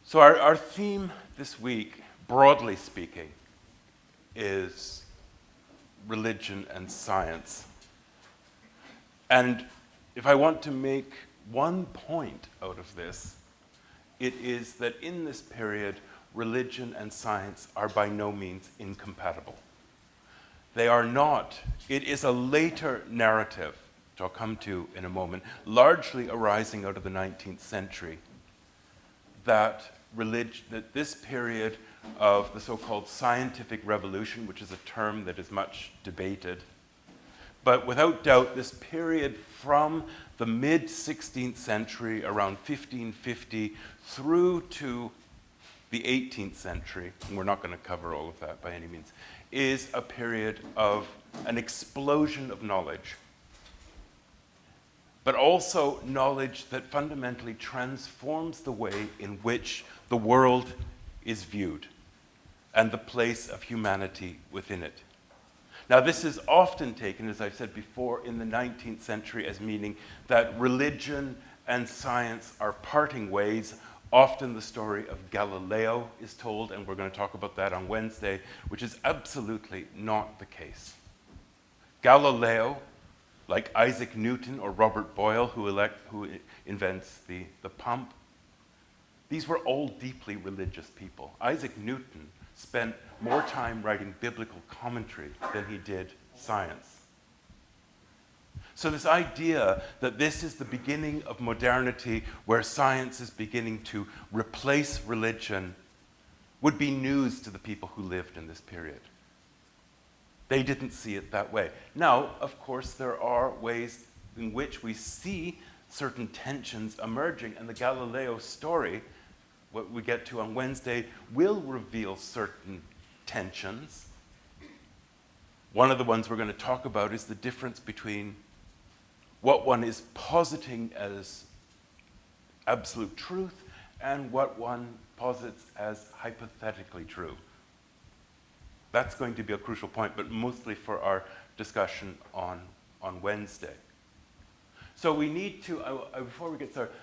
So our theme this week, broadly speaking, is religion and science. And if I want to make one point out of this, it is that in this period, religion and science are by no means incompatible. They are not. It is a later narrative, which I'll come to in a moment, largely arising out of the 19th century, that this period of the so-called scientific revolution, which is a term that is much debated, but without doubt, this period from the mid-16th century, around 1550, through to the 18th century, and we're not going to cover all of that by any means, is a period of an explosion of knowledge, but also knowledge that fundamentally transforms the way in which the world is viewed and the place of humanity within it. Now, this is often taken, as I've said before, in the 19th century as meaning that religion and science are parting ways. Often the story of Galileo is told, and we're going to talk about that on Wednesday, which is absolutely not the case. Galileo, like Isaac Newton or Robert Boyle, who invents the pump, these were all deeply religious people. Isaac Newton spent more time writing biblical commentary than he did science. So this idea that this is the beginning of modernity, where science is beginning to replace religion, would be news to the people who lived in this period. They didn't see it that way. Now, of course, there are ways in which we see certain tensions emerging, and the Galileo story, what we get to on Wednesday, will reveal certain tensions. One of the ones we're going to talk about is the difference between what one is positing as absolute truth and what one posits as hypothetically true. That's going to be a crucial point, but mostly for our discussion on Wednesday. So we need to, before we get started,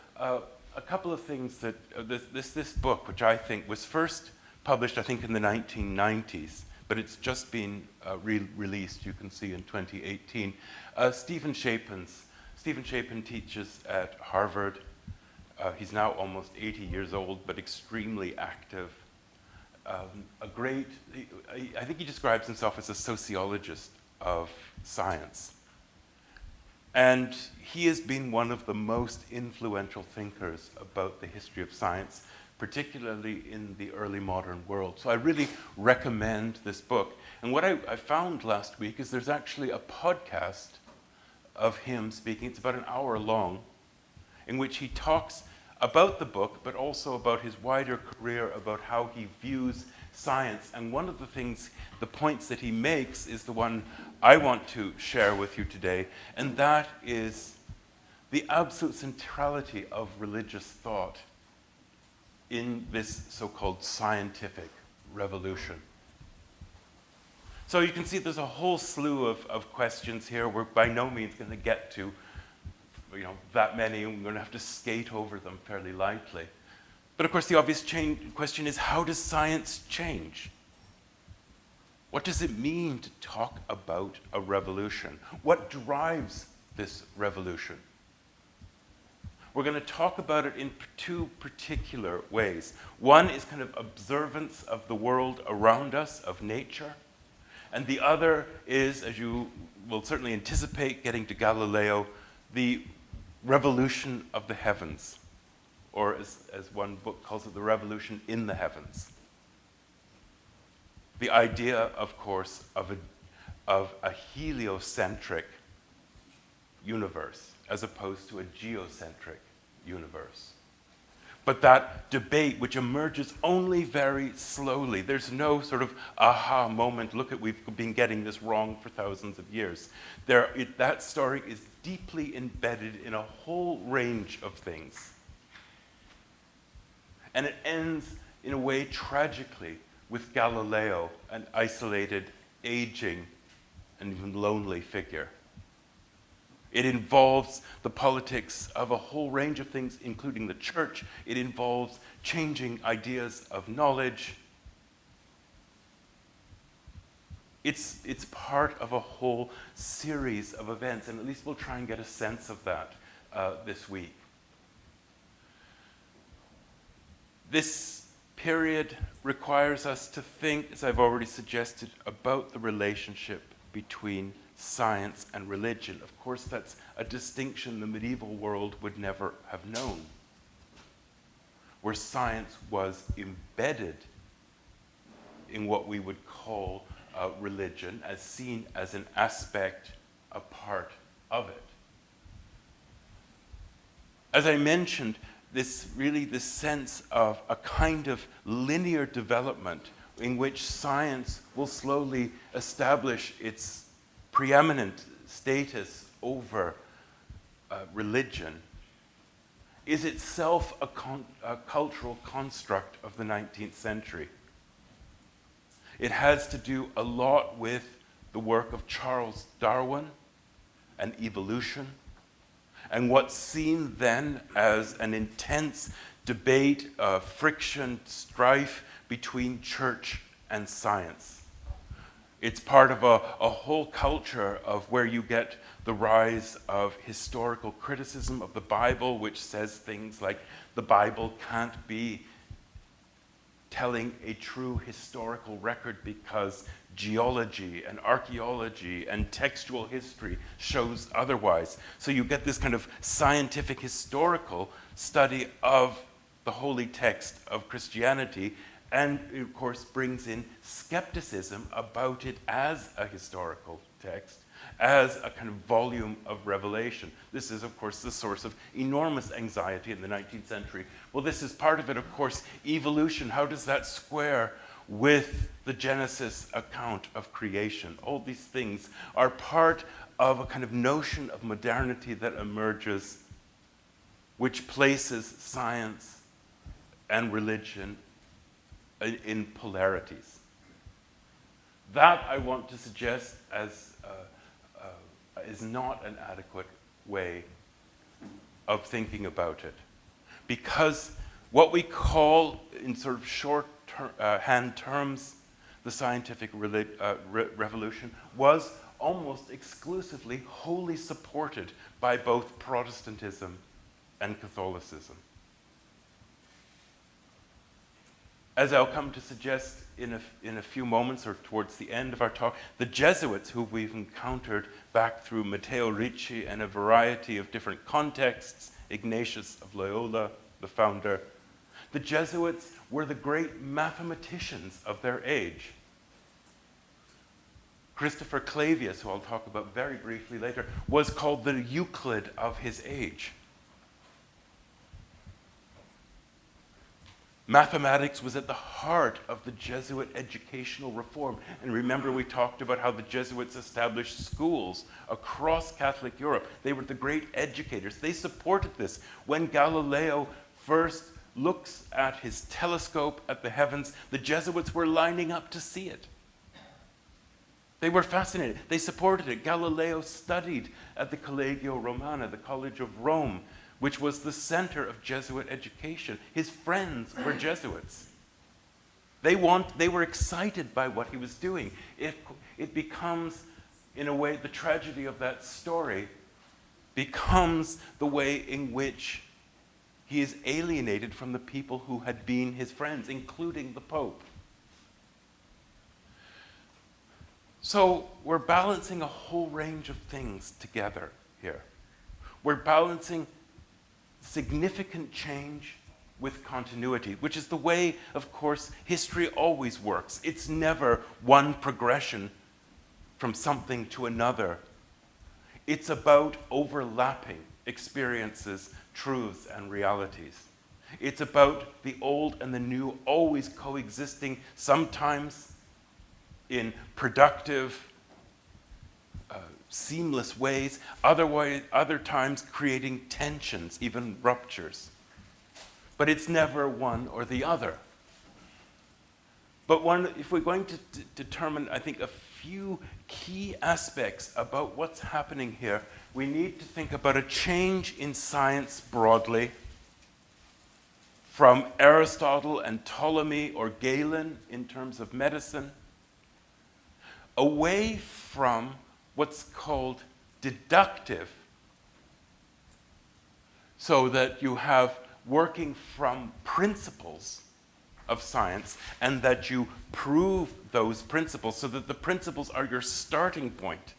a couple of things that this book, which I think was first published, I think, in the 1990s, but it's just been released, you can see, in 2018. Stephen Shapin teaches at Harvard. He's now almost 80 years old, but extremely active. I think he describes himself as a sociologist of science. And he has been one of the most influential thinkers about the history of science, particularly in the early modern world. So I really recommend this book. And what I found last week is there's actually a podcast of him speaking. It's about an hour long, in which he talks about the book, but also about his wider career, about how he views science. And one of the points that he makes is the one I want to share with you today, and that is the absolute centrality of religious thought in this so-called scientific revolution. So you can see there's a whole slew of questions here. We're by no means going to get to that many. We're going to have to skate over them fairly lightly. But of course, the obvious question is, how does science change? What does it mean to talk about a revolution? What drives this revolution? We're going to talk about it in two particular ways. One is kind of observance of the world around us, of nature. And the other is, as you will certainly anticipate getting to Galileo, the revolution of the heavens, or as one book calls it, the revolution in the heavens. The idea, of course, of a heliocentric universe as opposed to a geocentric universe. But that debate, which emerges only very slowly, there's no sort of aha moment, look, we've been getting this wrong for thousands of years. That story is deeply embedded in a whole range of things. And it ends, in a way, tragically, with Galileo, an isolated, aging, and even lonely figure. It involves the politics of a whole range of things, including the church. It involves changing ideas of knowledge. It's part of a whole series of events, and at least we'll try and get a sense of that this week. This period requires us to think, as I've already suggested, about the relationship between science and religion. Of course, that's a distinction the medieval world would never have known, where science was embedded in what we would call religion, as seen as an aspect, a part of it. As I mentioned, this sense of a kind of linear development in which science will slowly establish its preeminent status over religion is itself a cultural construct of the 19th century. It has to do a lot with the work of Charles Darwin and evolution, and what's seen then as an intense debate, friction, strife between church and science. It's part of a whole culture of where you get the rise of historical criticism of the Bible, which says things like the Bible can't be telling a true historical record because geology and archaeology and textual history shows otherwise. So you get this kind of scientific historical study of the holy text of Christianity, and it of course brings in skepticism about it as a historical text, as a kind of volume of revelation. This is, of course, the source of enormous anxiety in the 19th century. Well, this is part of it, of course, evolution. How does that square with the Genesis account of creation? All these things are part of a kind of notion of modernity that emerges, which places science and religion in polarities. That, I want to suggest, is not an adequate way of thinking about it. Because what we call, in sort of short-hand terms, the scientific revolution was almost exclusively wholly supported by both Protestantism and Catholicism. As I'll come to suggest in a few moments or towards the end of our talk, the Jesuits, who we've encountered back through Matteo Ricci and a variety of different contexts, Ignatius of Loyola, the founder, the Jesuits were the great mathematicians of their age. Christopher Clavius, who I'll talk about very briefly later, was called the Euclid of his age. Mathematics was at the heart of the Jesuit educational reform. And remember, we talked about how the Jesuits established schools across Catholic Europe. They were the great educators. They supported this. When Galileo first looks at his telescope at the heavens, the Jesuits were lining up to see it. They were fascinated. They supported it. Galileo studied at the Collegio Romana, the College of Rome, which was the center of Jesuit education. His friends were Jesuits. They were excited by what he was doing. It becomes, in a way, the tragedy of that story becomes the way in which he is alienated from the people who had been his friends, including the Pope. So we're balancing a whole range of things together here. We're balancing significant change with continuity, which is the way, of course, history always works. It's never one progression from something to another. It's about overlapping experiences, truths, and realities. It's about the old and the new always coexisting, sometimes in productive, seamless ways, other times creating tensions, even ruptures. But it's never one or the other. But if we're going to determine, I think, a few key aspects about what's happening here, we need to think about a change in science broadly from Aristotle and Ptolemy or Galen in terms of medicine, away from what's called deductive, so that you have working from principles of science and that you prove those principles so that the principles are your starting point,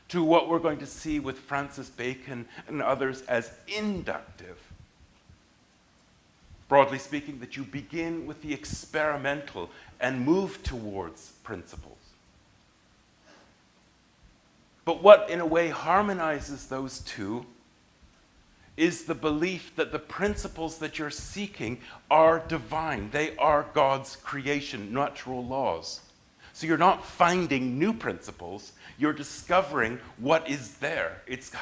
to what we're going to see with Francis Bacon and others as inductive. Broadly speaking, that you begin with the experimental and move towards principles. But what, in a way, harmonizes those two is the belief that the principles that you're seeking are divine. They are God's creation, natural laws. So you're not finding new principles, you're discovering what is there. It's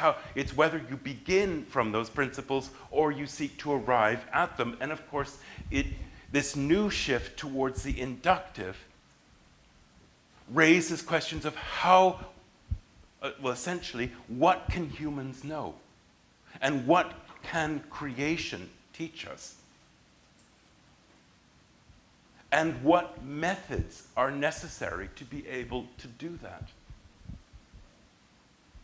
whether you begin from those principles or you seek to arrive at them. And of course, this new shift towards the inductive raises questions of how, essentially, what can humans know? And what can creation teach us? And what methods are necessary to be able to do that?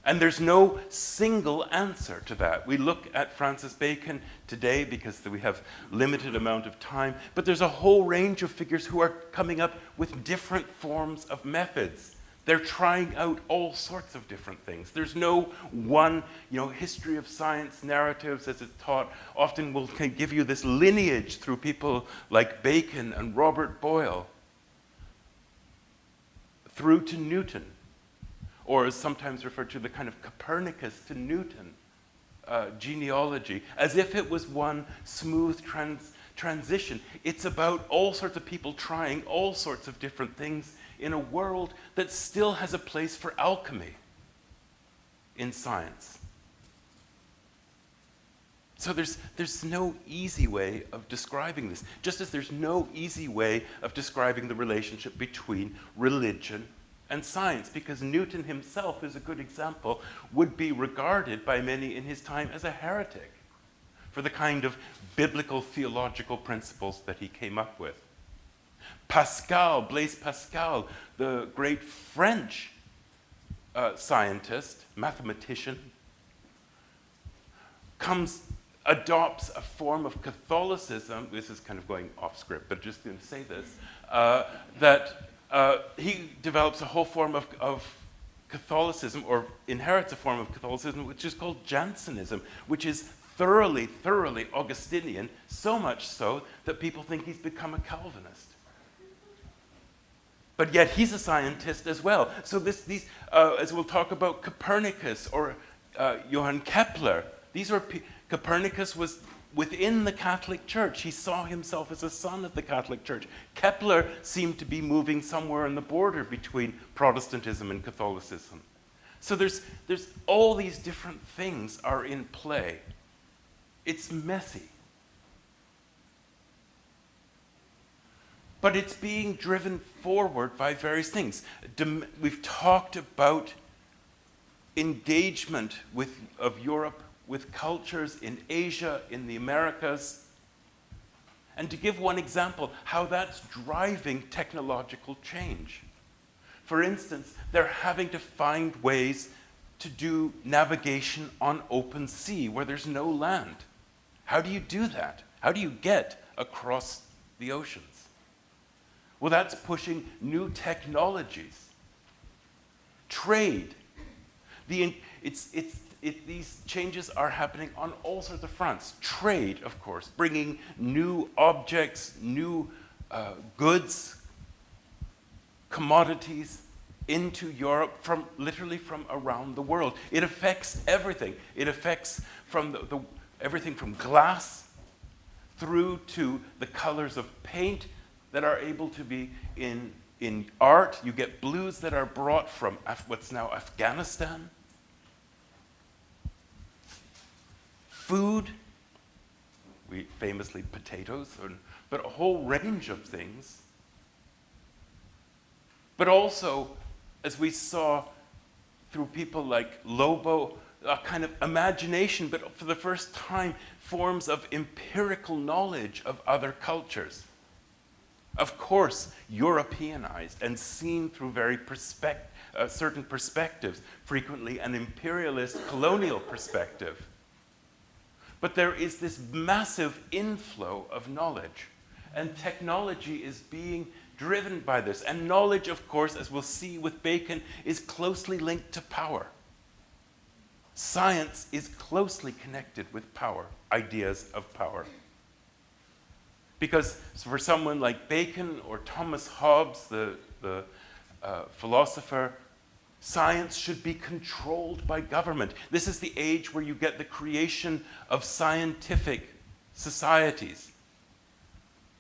And there's no single answer to that. We look at Francis Bacon today because we have limited amount of time, but there's a whole range of figures who are coming up with different forms of methods. They're trying out all sorts of different things. There's no one, history of science narratives as it's taught often will give you this lineage through people like Bacon and Robert Boyle through to Newton, or as sometimes referred to, the kind of Copernicus to Newton genealogy, as if it was one smooth transition. It's about all sorts of people trying all sorts of different things in a world that still has a place for alchemy in science. So there's no easy way of describing this, just as there's no easy way of describing the relationship between religion and science, because Newton himself, is a good example, would be regarded by many in his time as a heretic for the kind of biblical theological principles that he came up with. Blaise Pascal, the great French scientist, mathematician, adopts a form of Catholicism. This is kind of going off script, but just going to say this, that he develops a whole form of Catholicism, or inherits a form of Catholicism, which is called Jansenism, which is thoroughly Augustinian, so much so that people think he's become a Calvinist. But yet he's a scientist as well. So these, as we'll talk about Copernicus or Johann Kepler, Copernicus was within the Catholic Church. He saw himself as a son of the Catholic Church. Kepler seemed to be moving somewhere on the border between Protestantism and Catholicism. So there's all these different things are in play. It's messy. But it's being driven forward by various things. We've talked about engagement of Europe with cultures in Asia, in the Americas. And to give one example, how that's driving technological change. For instance, they're having to find ways to do navigation on open sea where there's no land. How do you do that? How do you get across the oceans? Well, that's pushing new technologies. Trade. These changes are happening on all sorts of fronts. Trade, of course, bringing new objects, new goods, commodities into Europe literally from around the world. It affects everything. It affects from everything from glass through to the colors of paint that are able to be in art. You get blues that are brought from what's now Afghanistan. Food, we famously potatoes, but a whole range of things. But also, as we saw through people like Lobo, a kind of imagination, but for the first time, forms of empirical knowledge of other cultures. Of course, Europeanized and seen through very certain perspectives, frequently an imperialist colonial perspective. But there is this massive inflow of knowledge, and technology is being driven by this. And knowledge, of course, as we'll see with Bacon, is closely linked to power. Science is closely connected with power, ideas of power. Because for someone like Bacon or Thomas Hobbes, the philosopher, science should be controlled by government. This is the age where you get the creation of scientific societies,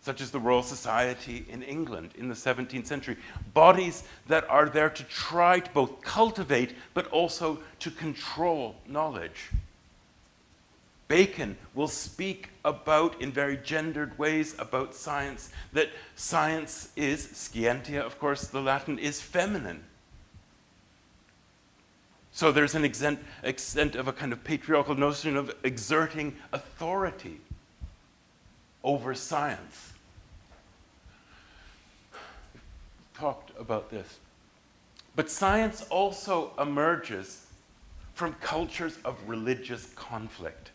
such as the Royal Society in England in the 17th century. Bodies that are there to try to both cultivate but also to control knowledge. Bacon will speak about, in very gendered ways, about science, that science is, scientia, of course, the Latin, is feminine. So there's an extent of a kind of patriarchal notion of exerting authority over science. We've talked about this. But science also emerges from cultures of religious conflict.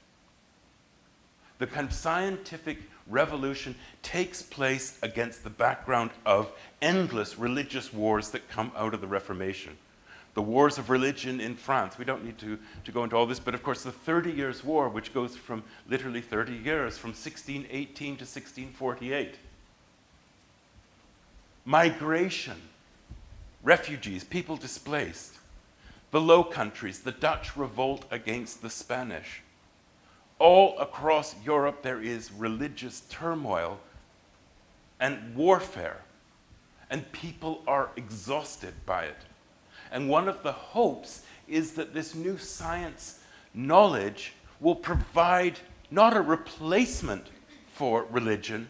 The kind of scientific revolution takes place against the background of endless religious wars that come out of the Reformation. The wars of religion in France, we don't need to go into all this, but of course the 30 Years' War, which goes from literally 30 years, from 1618 to 1648. Migration, refugees, people displaced. The Low Countries, the Dutch revolt against the Spanish. All across Europe there is religious turmoil and warfare, and people are exhausted by it. And one of the hopes is that this new science knowledge will provide not a replacement for religion,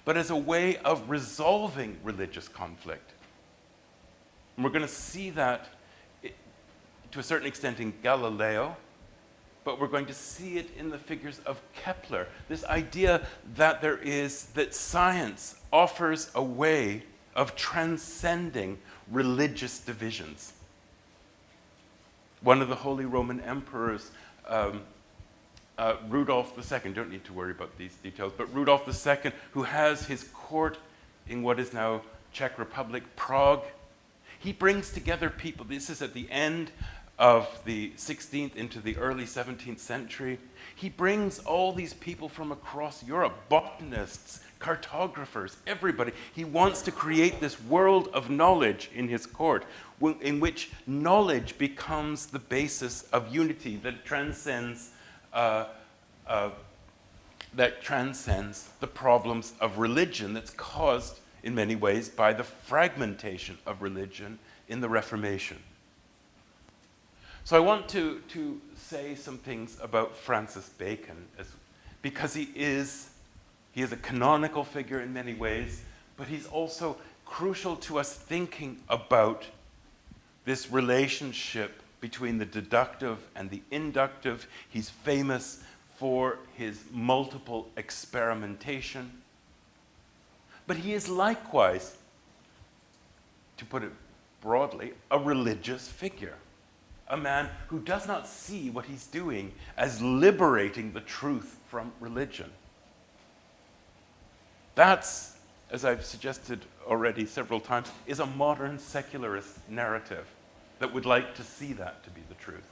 but as a way of resolving religious conflict. And we're going to see that to a certain extent in Galileo, but we're going to see it in the figures of Kepler. This idea that science offers a way of transcending religious divisions. One of the Holy Roman Emperors, Rudolph II, don't need to worry about these details, but Rudolph II, who has his court in what is now Czech Republic, Prague, he brings together people. This is at the end of the 16th into the early 17th century. He brings all these people from across Europe, botanists, cartographers, everybody. He wants to create this world of knowledge in his court, in which knowledge becomes the basis of unity that transcends the problems of religion that's caused in many ways by the fragmentation of religion in the Reformation. So I want to say some things about Francis Bacon, because he is a canonical figure in many ways, but he's also crucial to us thinking about this relationship between the deductive and the inductive. He's famous for his multiple experimentation. But he is likewise, to put it broadly, a religious figure. A man who does not see what he's doing as liberating the truth from religion. That's, as I've suggested already several times, is a modern secularist narrative that would like to see that to be the truth.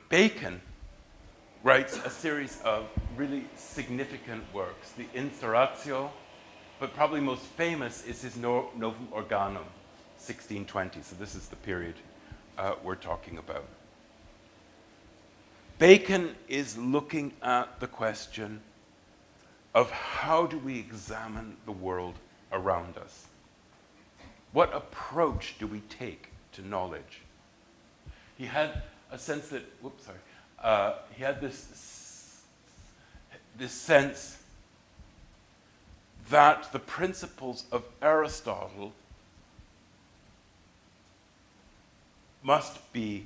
Bacon writes a series of really significant works. The Instauratio, but probably most famous is his Novum Organum, 1620. So this is the period we're talking about. Bacon is looking at the question of how do we examine the world around us? What approach do we take to knowledge? He had a sense that, he had this sense that the principles of Aristotle must be,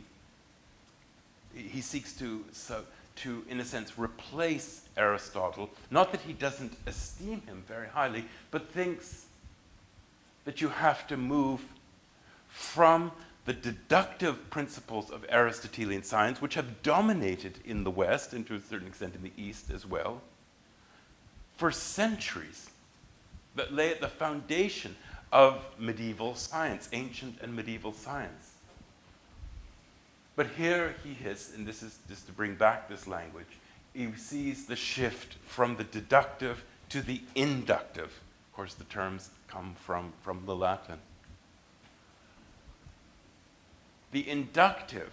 he seeks to, in a sense, replace Aristotle. Not that he doesn't esteem him very highly, but thinks that you have to move from the deductive principles of Aristotelian science, which have dominated in the West, and to a certain extent in the East as well, for centuries, that lay at the foundation of medieval science, ancient and medieval science. But here he is, and this is just to bring back this language, he sees the shift from the deductive to the inductive. Of course, the terms come from the Latin. The inductive,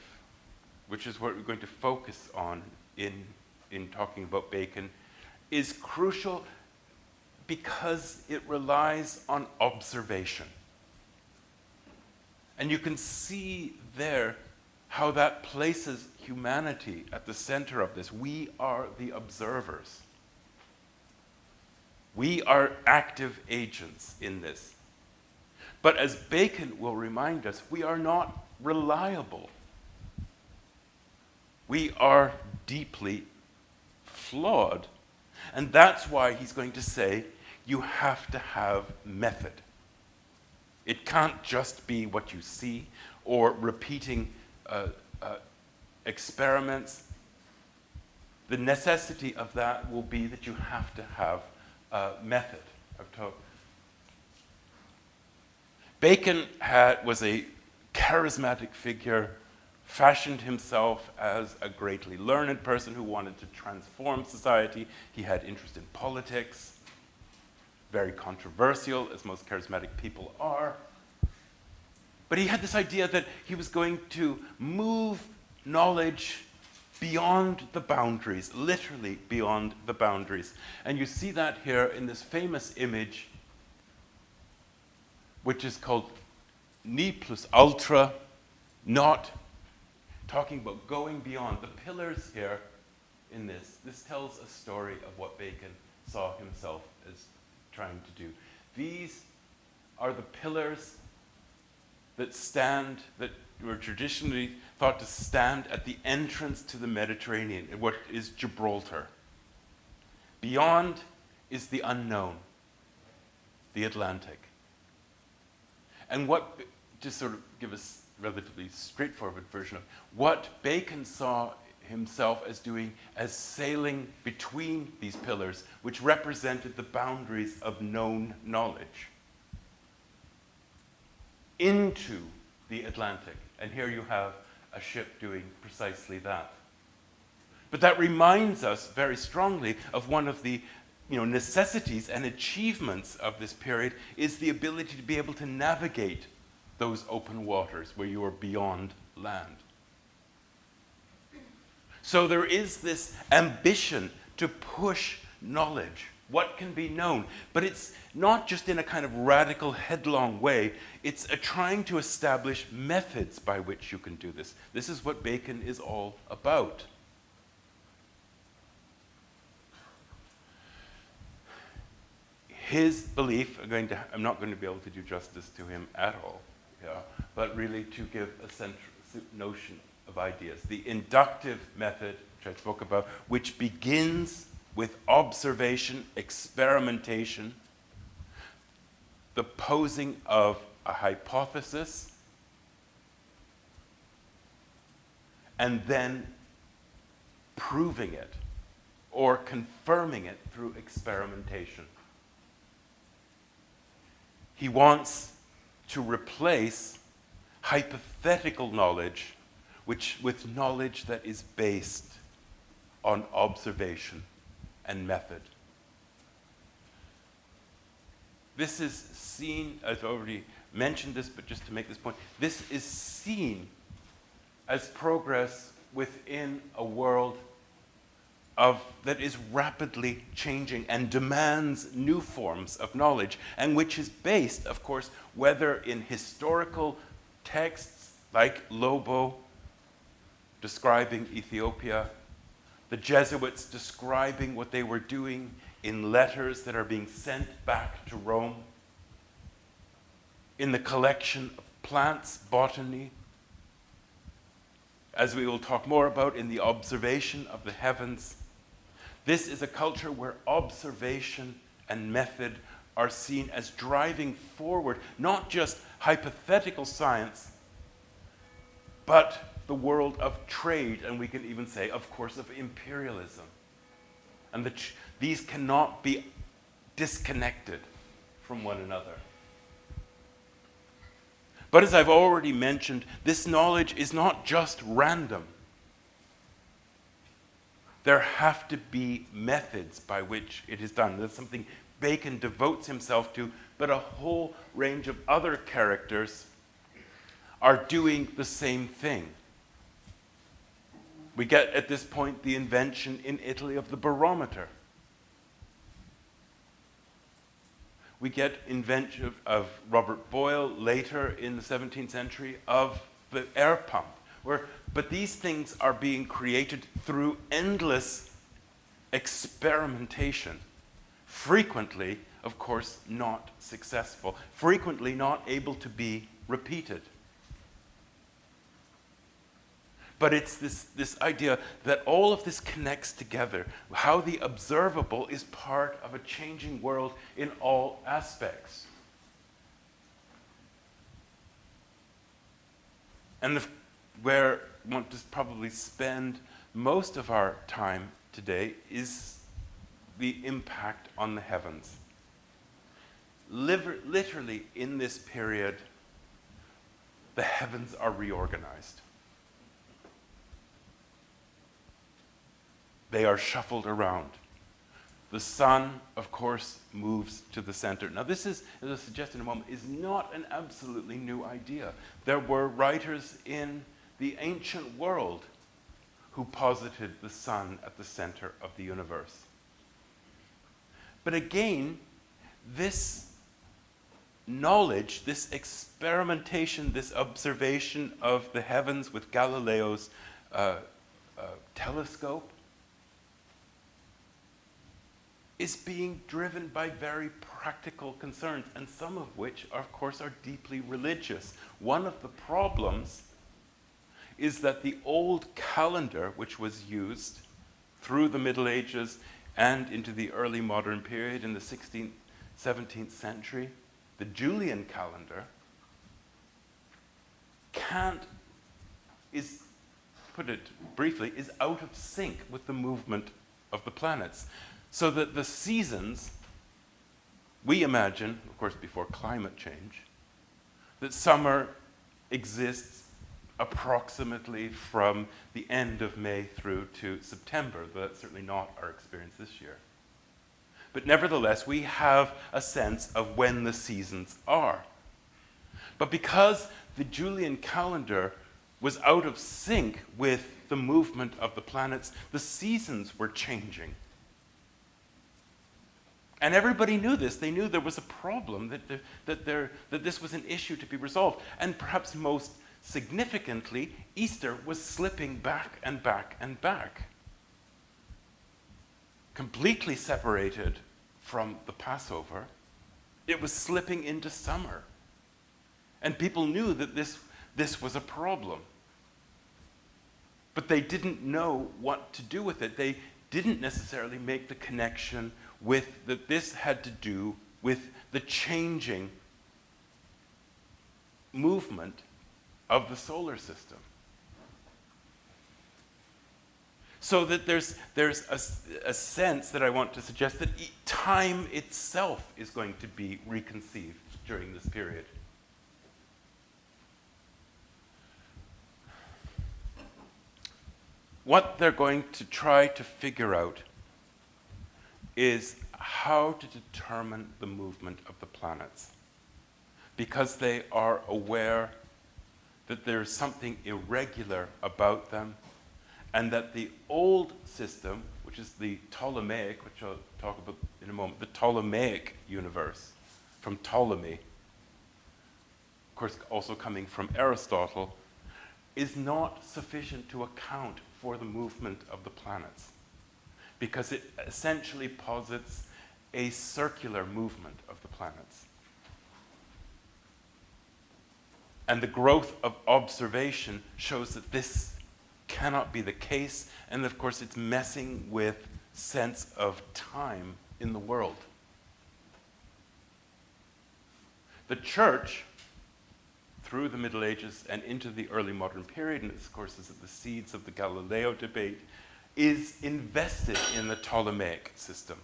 which is what we're going to focus on in talking about Bacon, is crucial because it relies on observation. And you can see there how that places humanity at the center of this. We are the observers. We are active agents in this. But as Bacon will remind us, we are not reliable. We are deeply flawed. And that's why he's going to say, you have to have method. It can't just be what you see or repeating experiments. The necessity of that will be that you have to have method. Bacon was a charismatic figure, fashioned himself as a greatly learned person who wanted to transform society. He had interest in politics, very controversial, as most charismatic people are. But he had this idea that he was going to move knowledge beyond the boundaries, literally beyond the boundaries. And you see that here in this famous image, which is called ne plus ultra, not, talking about going beyond. The pillars here in this tells a story of what Bacon saw himself as trying to do. These are the pillars that were traditionally thought to stand at the entrance to the Mediterranean, in what is Gibraltar. Beyond is the unknown, the Atlantic. And what, just sort of give us a relatively straightforward version of what Bacon saw himself as doing, as sailing between these pillars, which represented the boundaries of known knowledge, into the Atlantic. And here you have a ship doing precisely that. But that reminds us very strongly of one of the necessities and achievements of this period is the ability to be able to navigate those open waters where you are beyond land. So there is this ambition to push knowledge, what can be known. But it's not just in a kind of radical, headlong way. It's trying to establish methods by which you can do this. This is what Bacon is all about. His belief, I'm not going to be able to do justice to him at all, but really to give a central notion of ideas. The inductive method, which I spoke about, which begins with observation, experimentation, the posing of a hypothesis, and then proving it or confirming it through experimentation. He wants to replace hypothetical knowledge with knowledge that is based on observation and method. This is seen, I've already mentioned this, but just to make this point, this is seen as progress within a world that is rapidly changing and demands new forms of knowledge, and which is based, of course, whether in historical texts like Lobo describing Ethiopia, the Jesuits describing what they were doing in letters that are being sent back to Rome, in the collection of plants, botany, as we will talk more about in the observation of the heavens, this is a culture where observation and method are seen as driving forward not just hypothetical science, but the world of trade, and we can even say, of course, of imperialism. And these cannot be disconnected from one another. But as I've already mentioned, this knowledge is not just random. There have to be methods by which it is done. That's something Bacon devotes himself to, but a whole range of other characters are doing the same thing. We get at this point the invention in Italy of the barometer. We get invention of Robert Boyle later in the 17th century of the air pump. But these things are being created through endless experimentation. Frequently, of course, not successful. Frequently not able to be repeated. But it's this idea that all of this connects together, how the observable is part of a changing world in all aspects. And where I want to probably spend most of our time today is the impact on the heavens. Literally, in this period, the heavens are reorganized. They are shuffled around. The sun, of course, moves to the center. Now, this is, as I suggest in a moment, is not an absolutely new idea. There were writers in the ancient world who posited the sun at the center of the universe. But again, this knowledge, this experimentation, this observation of the heavens with Galileo's telescope is being driven by very practical concerns, and some of which, of course, are deeply religious. One of the problems is that the old calendar, which was used through the Middle Ages and into the early modern period in the 16th, 17th century, the Julian calendar, put it briefly, is out of sync with the movement of the planets. So that the seasons, we imagine, of course before climate change, that summer exists approximately from the end of May through to September, but that's certainly not our experience this year. But nevertheless, we have a sense of when the seasons are. But because the Julian calendar was out of sync with the movement of the planets, the seasons were changing. And everybody knew this. They knew there was a problem, that this was an issue to be resolved. And perhaps most significantly, Easter was slipping back and back and back. Completely separated from the Passover, it was slipping into summer. And people knew that this was a problem. But they didn't know what to do with it. They didn't necessarily make the connection with that this had to do with the changing movement of the solar system. So that there's a sense that I want to suggest that time itself is going to be reconceived during this period. What they're going to try to figure out is how to determine the movement of the planets, because they are aware that there's something irregular about them, and that the old system, which is the Ptolemaic, which I'll talk about in a moment, the Ptolemaic universe from Ptolemy, of course also coming from Aristotle, is not sufficient to account for the movement of the planets, because it essentially posits a circular movement of the planets. And the growth of observation shows that this cannot be the case, and of course it's messing with sense of time in the world. The church, through the Middle Ages and into the early modern period, and this of course is at the seeds of the Galileo debate, is invested in the Ptolemaic system.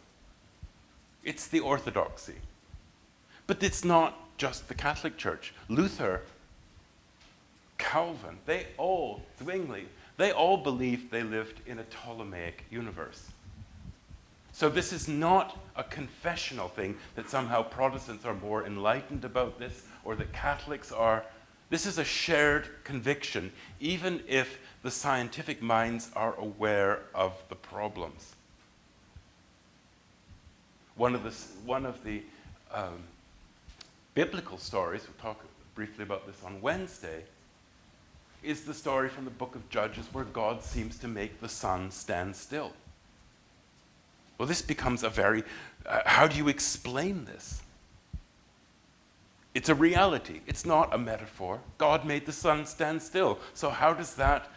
It's the orthodoxy. But it's not just the Catholic Church. Luther, Calvin, Zwingli, they all believed they lived in a Ptolemaic universe. So this is not a confessional thing that somehow Protestants are more enlightened about this or that Catholics are. This is a shared conviction, even if the scientific minds are aware of the problems. One of the biblical stories, we'll talk briefly about this on Wednesday, is the story from the book of Judges where God seems to make the sun stand still. Well, this becomes a very, how do you explain this? It's a reality. It's not a metaphor. God made the sun stand still. So how does that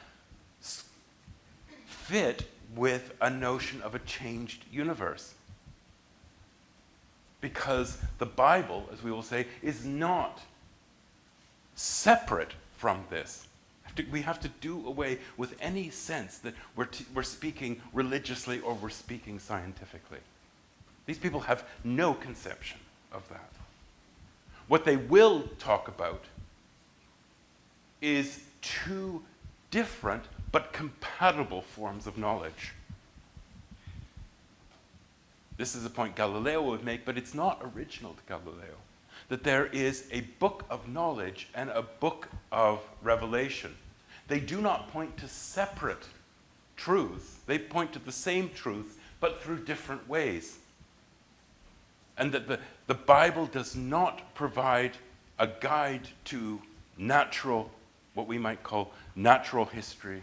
fit with a notion of a changed universe? Because the Bible, as we will say, is not separate from this. We have to do away with any sense that we're speaking religiously or we're speaking scientifically. These people have no conception of that. What they will talk about is two different but compatible forms of knowledge. This is a point Galileo would make, but it's not original to Galileo. That there is a book of knowledge and a book of revelation. They do not point to separate truths. They point to the same truth, but through different ways. And that the Bible does not provide a guide to natural, what we might call natural history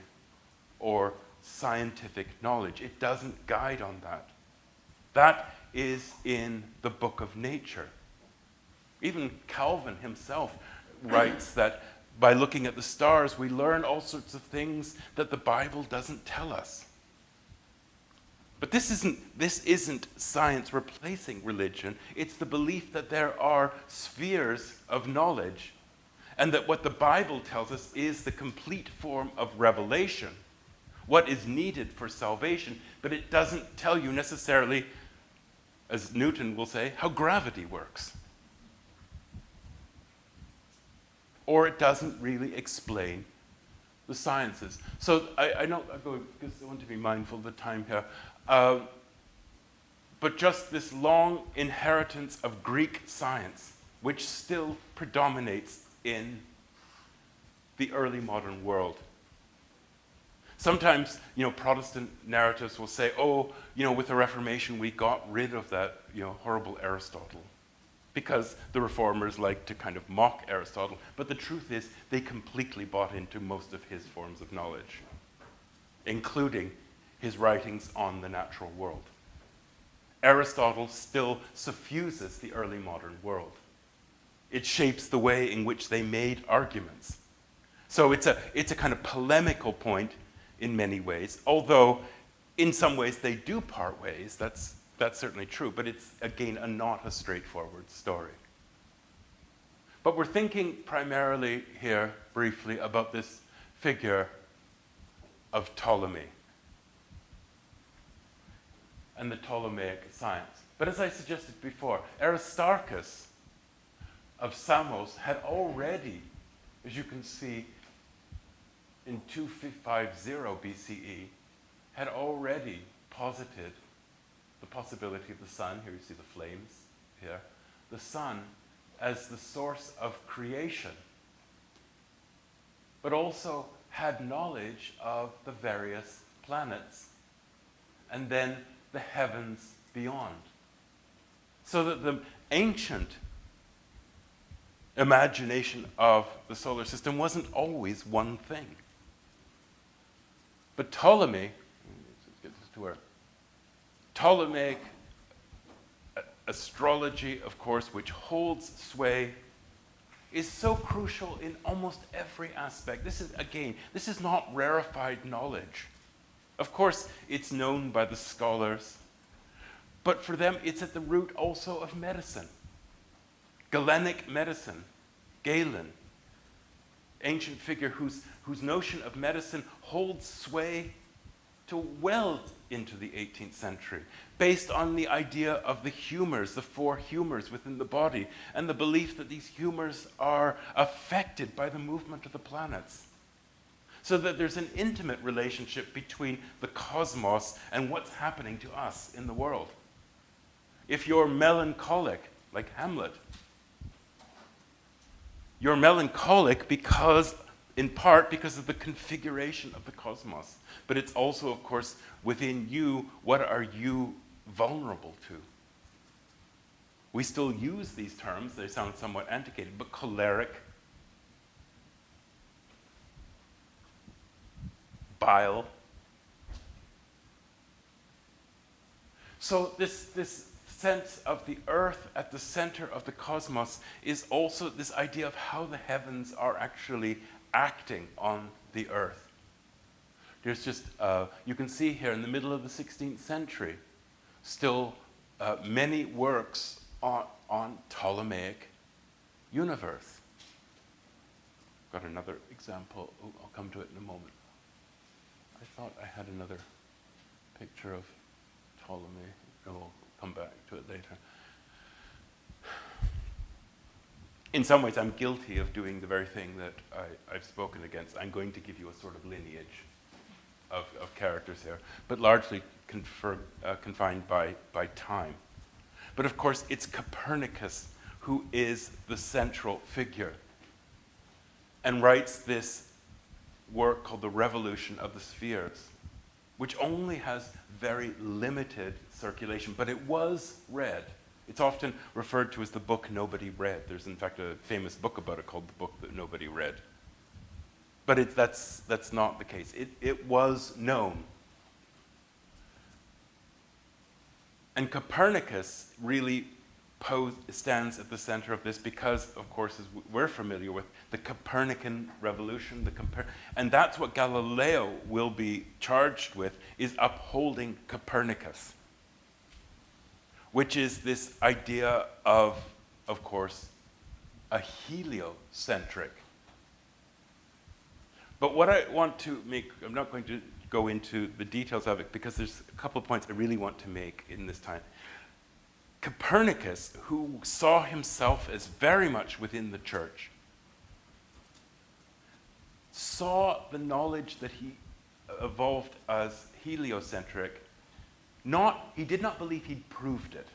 or scientific knowledge. It doesn't guide on that. That is in the book of nature. Even Calvin himself writes that by looking at the stars, we learn all sorts of things that the Bible doesn't tell us. But this isn't science replacing religion. It's the belief that there are spheres of knowledge, and that what the Bible tells us is the complete form of revelation, what is needed for salvation, but it doesn't tell you necessarily, as Newton will say, how gravity works. Or it doesn't really explain the sciences. So I know, because I want to be mindful of the time here, but just this long inheritance of Greek science, which still predominates in the early modern world. Sometimes, Protestant narratives will say, with the Reformation we got rid of that, horrible Aristotle, because the reformers like to kind of mock Aristotle. But the truth is, they completely bought into most of his forms of knowledge, including his writings on the natural world. Aristotle still suffuses the early modern world. It shapes the way in which they made arguments. So it's a kind of polemical point in many ways, although in some ways they do part ways. That's certainly true, but it's, again, not a straightforward story. But we're thinking primarily here, briefly, about this figure of Ptolemy and the Ptolemaic science. But as I suggested before, Aristarchus of Samos had already, as you can see, in 250 BCE, had already posited the possibility of the sun. Here you see the flames here. The sun as the source of creation, but also had knowledge of the various planets and then the heavens beyond. So that the ancient imagination of the solar system wasn't always one thing. But Ptolemy, let's get this to where, Ptolemaic astrology, of course, which holds sway is so crucial in almost every aspect. This is not rarefied knowledge. Of course, it's known by the scholars, but for them, it's at the root also of medicine. Galenic medicine, Galen, ancient figure whose notion of medicine holds sway to well into the 18th century, based on the idea of the humors, the four humors within the body, and the belief that these humors are affected by the movement of the planets. So that there's an intimate relationship between the cosmos and what's happening to us in the world. If you're melancholic, like Hamlet, you're melancholic in part because of the configuration of the cosmos. But it's also, of course, within you, what are you vulnerable to? We still use these terms, they sound somewhat antiquated, but choleric, bile. So this sense of the earth at the center of the cosmos is also this idea of how the heavens are actually acting on the earth. There's just, you can see here in the middle of the 16th century, still many works on Ptolemaic universe. Got another example. Oh, I'll come to it in a moment. I thought I had another picture of Ptolemy. We'll come back to it later. In some ways, I'm guilty of doing the very thing that I've spoken against. I'm going to give you a sort of lineage of characters here, but largely confined by time. But of course, it's Copernicus who is the central figure and writes this work called The Revolution of the Spheres, which only has very limited circulation, but it was read. It's often referred to as the book nobody read. There's in fact a famous book about it called The Book That Nobody Read. But that's not the case. It was known. And Copernicus really stands at the center of this because, of course, as we're familiar with, the Copernican revolution, and that's what Galileo will be charged with, is upholding Copernicus, which is this idea of course, a heliocentric. But what I want to make, I'm not going to go into the details of it because there's a couple of points I really want to make in this time. Copernicus, who saw himself as very much within the church, saw the knowledge that he evolved as heliocentric. He did not believe he'd proved it.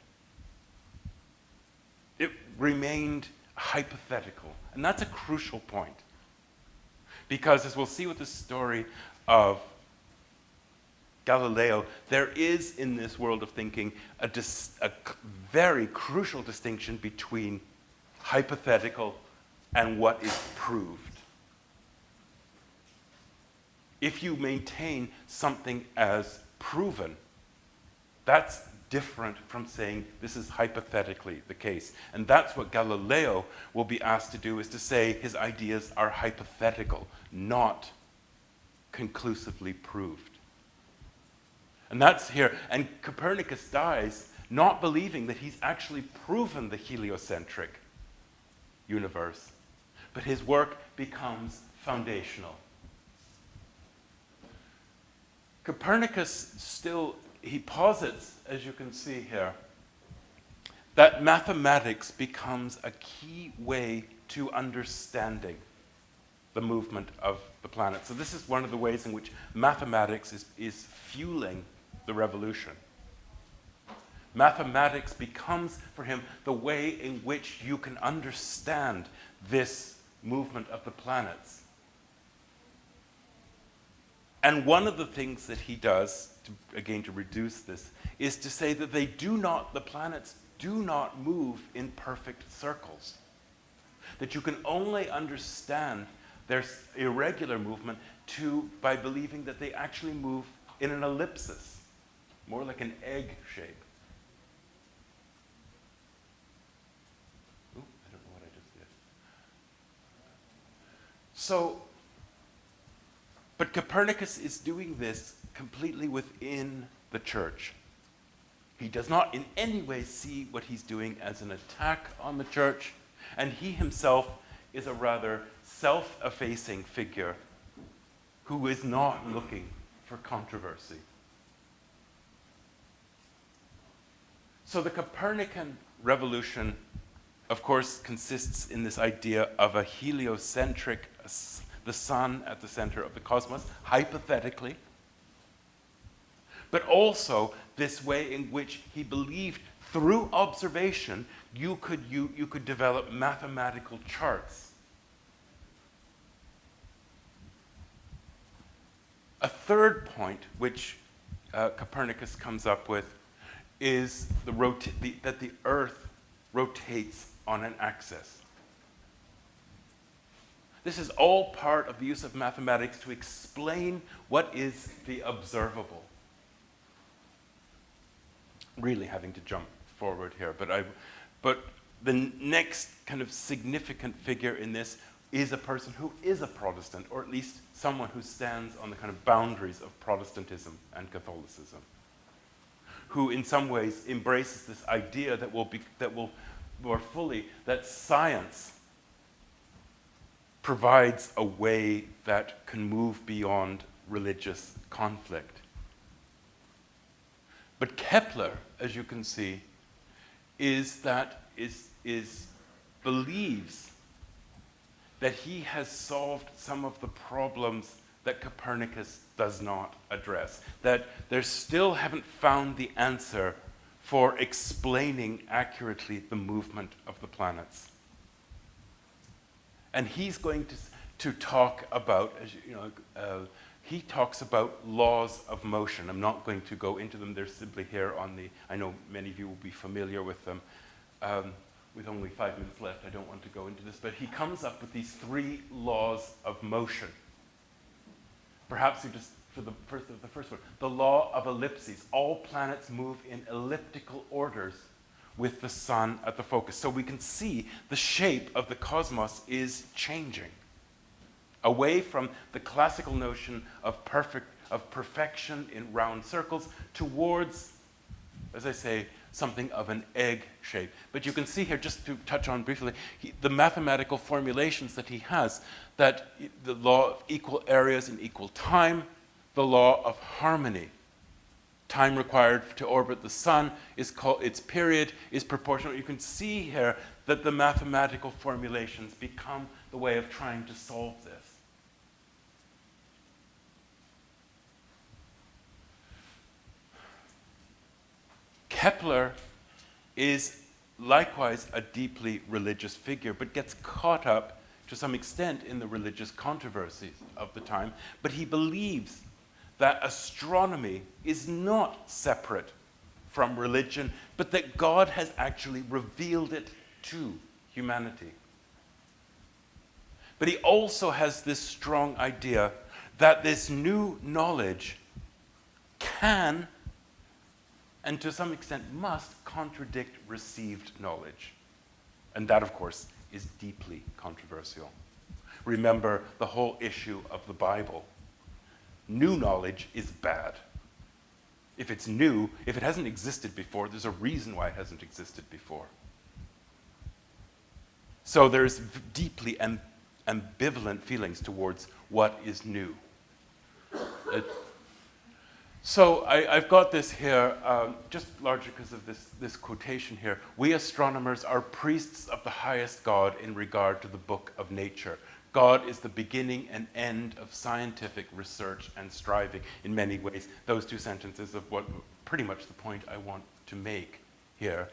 It remained hypothetical. And that's a crucial point. Because as we'll see with the story of Galileo, there is in this world of thinking a very crucial distinction between hypothetical and what is proved. If you maintain something as proven, that's different from saying this is hypothetically the case. And that's what Galileo will be asked to do, is to say his ideas are hypothetical, not conclusively proved. And that's here. And Copernicus dies not believing that he's actually proven the heliocentric universe, but his work becomes foundational. Copernicus still, he posits, as you can see here, that mathematics becomes a key way to understanding the movement of the planet. So this is one of the ways in which mathematics is fueling the revolution. Mathematics becomes, for him, the way in which you can understand this movement of the planets. And one of the things that he does, to reduce this, is to say that the planets do not move in perfect circles. That you can only understand their irregular movement by believing that they actually move in an ellipsis, more like an egg shape. Ooh, I don't know what I just did. But Copernicus is doing this completely within the church. He does not in any way see what he's doing as an attack on the church, and he himself is a rather self-effacing figure who is not looking for controversy. So the Copernican revolution, of course, consists in this idea of a heliocentric, the sun at the center of the cosmos, hypothetically, but also this way in which he believed through observation you could develop mathematical charts. A third point which Copernicus comes up with is that the Earth rotates on an axis. This is all part of the use of mathematics to explain what is the observable. Really having to jump forward here, but the next kind of significant figure in this is a person who is a Protestant, or at least someone who stands on the kind of boundaries of Protestantism and Catholicism, who in some ways embraces this idea that will more fully, that science provides a way that can move beyond religious conflict. But Kepler, as you can see, believes that he has solved some of the problems that Copernicus does not address, that they still haven't found the answer for explaining accurately the movement of the planets. And he's going to talk about, he talks about laws of motion. I'm not going to go into them. They're simply here on I know many of you will be familiar with them. With only 5 minutes left, I don't want to go into this, but he comes up with these 3 laws of motion. Perhaps you just, for the first one, the law of ellipses. All planets move in elliptical orders with the sun at the focus. So we can see the shape of the cosmos is changing away from the classical notion of perfection in round circles towards, as I say, something of an egg shape. But you can see here, just to touch on briefly, the mathematical formulations that he has, that the law of equal areas in equal time, the law of harmony. Time required to orbit the sun is called, its period is proportional. You can see here that the mathematical formulations become the way of trying to solve this. Kepler is likewise a deeply religious figure, but gets caught up to some extent in the religious controversies of the time. But he believes that astronomy is not separate from religion, but that God has actually revealed it to humanity. But he also has this strong idea that this new knowledge can, and to some extent must, contradict received knowledge. And that, of course, is deeply controversial. Remember the whole issue of the Bible. New knowledge is bad. If it's new, if it hasn't existed before, there's a reason why it hasn't existed before. So there's deeply ambivalent feelings towards what is new. So I've got this here, just largely because of this quotation here. We astronomers are priests of the highest God in regard to the book of nature. God is the beginning and end of scientific research and striving in many ways. Those 2 sentences of what pretty much the point I want to make here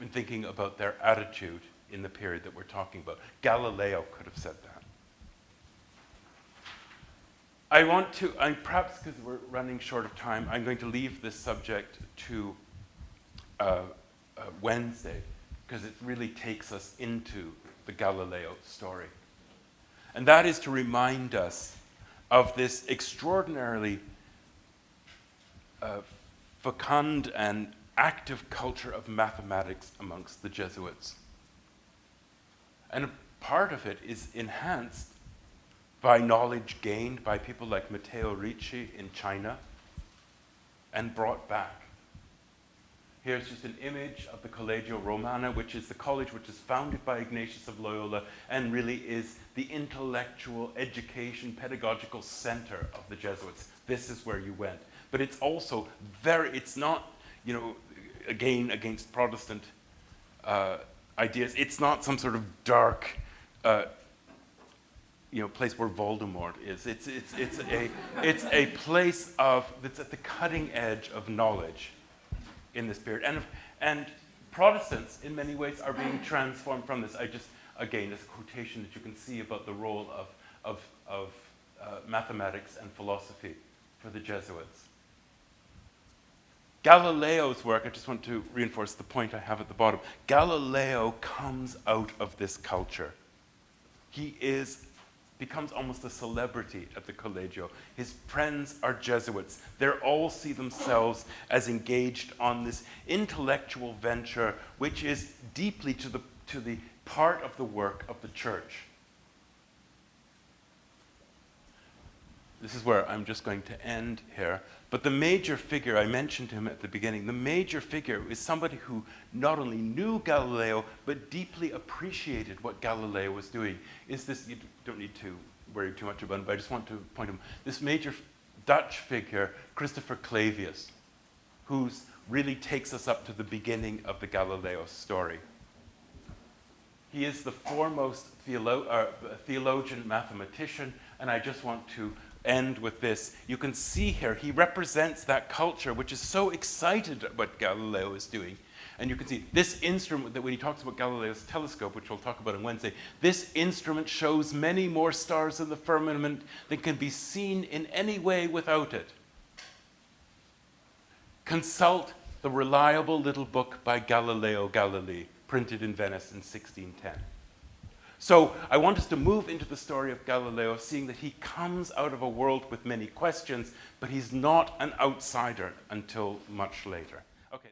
in thinking about their attitude in the period that we're talking about. Galileo could have said that. I want to, perhaps because we're running short of time, I'm going to leave this subject to Wednesday, because it really takes us into the Galileo story. And that is to remind us of this extraordinarily fecund and active culture of mathematics amongst the Jesuits. And a part of it is enhanced by knowledge gained by people like Matteo Ricci in China and brought back. Here's just an image of the Collegio Romana, which is the college which is founded by Ignatius of Loyola and really is the intellectual education, pedagogical center of the Jesuits. This is where you went. But it's also it's not, again, against Protestant ideas. It's not some sort of dark, place where Voldemort is. It's a place that's at the cutting edge of knowledge in this period. And Protestants, in many ways, are being transformed from this. Again, this quotation that you can see about the role of mathematics and philosophy for the Jesuits. Galileo's work, I just want to reinforce the point I have at the bottom. Galileo comes out of this culture. He becomes almost a celebrity at the Collegio. His friends are Jesuits. They all see themselves as engaged on this intellectual venture, which is deeply to the part of the work of the church. This is where I'm just going to end here. But the major figure, I mentioned him at the beginning, the major figure is somebody who not only knew Galileo, but deeply appreciated what Galileo was doing. Is this, you don't need to worry too much about him, but I just want to point him, this major Dutch figure, Christopher Clavius, who really takes us up to the beginning of the Galileo story. He is the foremost theologian, mathematician, and I just want to end with this. You can see here, he represents that culture which is so excited at what Galileo is doing. And you can see this instrument, that when he talks about Galileo's telescope, which we'll talk about on Wednesday, this instrument shows many more stars in the firmament than can be seen in any way without it. Consult the reliable little book by Galileo Galilei, printed in Venice in 1610. So I want us to move into the story of Galileo, seeing that he comes out of a world with many questions, but he's not an outsider until much later. Okay.